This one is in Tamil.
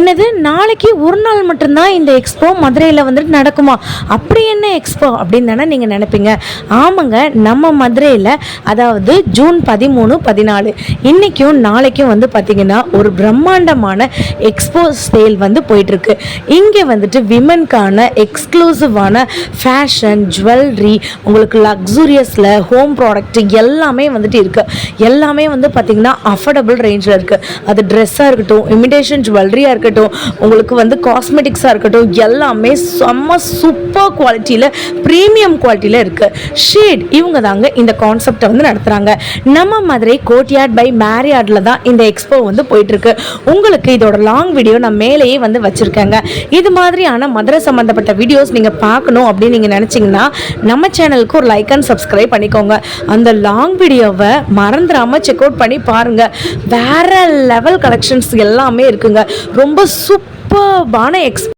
என்னது நாளைக்கு ஒரு நாள் மட்டும்தான் இந்த எக்ஸ்போ மதுரையில் வந்துட்டு நடக்குமா? அப்படி என்ன எக்ஸ்போ அப்படின்னு தானே நீங்கள் நினைப்பீங்க. ஆமாங்க, நம்ம மதுரையில் அதாவது ஜூன் 13, 14 இன்றைக்கும் நாளைக்கும் வந்து பார்த்திங்கன்னா ஒரு பிரம்மாண்டமான எக்ஸ்போ சேல் வந்து போயிட்டுருக்கு. இங்கே வந்துட்டு விமனுக்கான எக்ஸ்க்ளூசிவான ஃபேஷன், ஜுவல்லரி, உங்களுக்கு லக்ஸூரியஸில் ஹோம் ப்ராடக்ட் எல்லாமே வந்துட்டு இருக்குது. எல்லாமே வந்து பார்த்திங்கன்னா அஃபோர்டபுள் ரேஞ்சில் இருக்குது. அது ட்ரெஸ்ஸாக இருக்கட்டும், இமிடேஷன் ஜுவல்லரியாக இருக்கட்டும், உங்களுக்கு வந்து காஸ்மெட்டிக்ஸாக இருக்கட்டும், எல்லாமே செம்ம சூப்பர் குவாலிட்டியில், ப்ரீமியம் குவாலிட்டியில் இருக்குது. ஷேட் இவங்க தாங்க இந்த கான்செப்டை வந்து நடத்துகிறாங்க. நம்ம மதுரை கோர்ட்யார்ட் பை மேரியார்டில் தான் இந்த எக்ஸ்போ வந்து போயிட்டுருக்கு. உங்களுக்கு இதோட லாங் வீடியோ நான் மேலேயே வந்து வச்சுருக்கேங்க. இது மாதிரியான மதுரை சம்மந்தப்பட்ட வீடியோஸ் நீங்கள் பார்க்கணும் அப்படின்னு நீங்கள் நினச்சிங்கன்னா நம்ம சேனலுக்கு ஒரு லைக் அண்ட் சப்ஸ்கிரைப் பண்ணிக்கோங்க. அந்த லாங் வீடியோவை மறந்துடாமல் செக் அவுட் பண்ணி பாருங்கள். வேறு லெவல் கலெக்ஷன்ஸ் எல்லாமே இருக்குங்க. ரொம்ப சூப்பர்பான